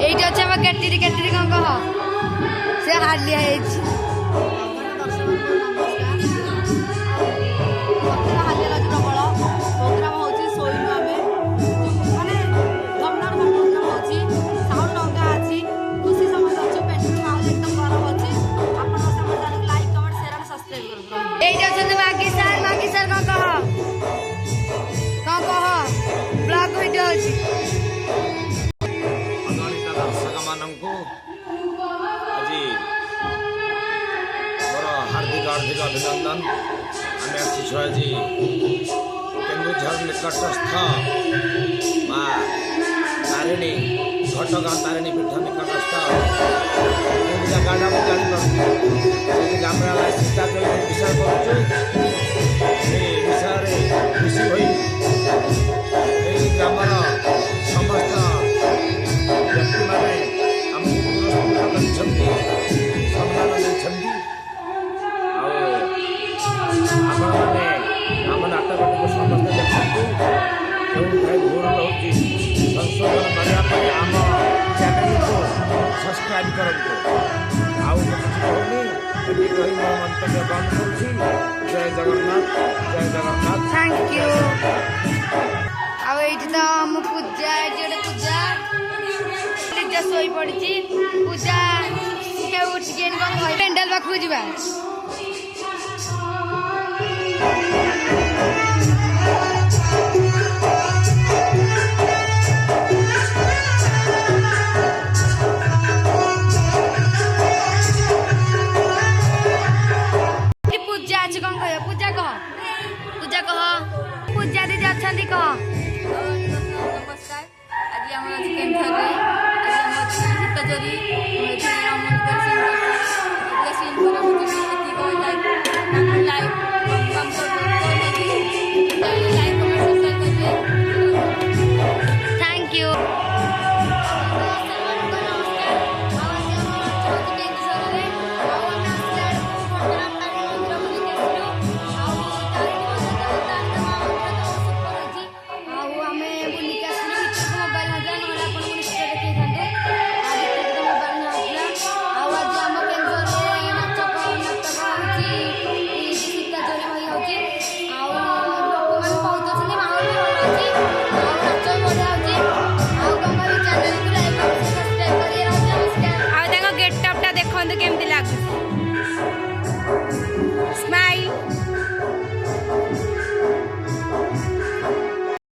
এইটা হচ্ছে আমার কেটরি কেটরি কম কহ সে হারলিয়া হয়েছে এইটা হচ্ছে মাগি স্যার কম কহ ব্লগ ভিডিও ଅଛି हार्दिक हार्दिक अभिनंदन आम आज केन्दुझर निकटस्थ माँ तारिणी घटगाँ तारिणी पीठ निकटस्थ जगह जापर सीता विषय कर विषय खुशी हो ग्रामर समस्त व्यक्ति मैंने आमको पुरस्कृत सम्मान देते आम नाटक समस्त देखते जो भूल रोचे संशोधन करने आम चैनल को सब्सक्राइब करूँ रही मो मंतव्य बंद कर जय जगन्नाथ जय जगन्नाथ थैंक यू आईटी तो आम पूजा ये पूजा पूजा शोई पड़ी पूजा उठिके पेंडाल पाखु जा पूजा अच्छे कौन कह पूजा कह पूजा दीदी अच्छा कह नमस्कार आज आम केन्द्र आज शीतचोरी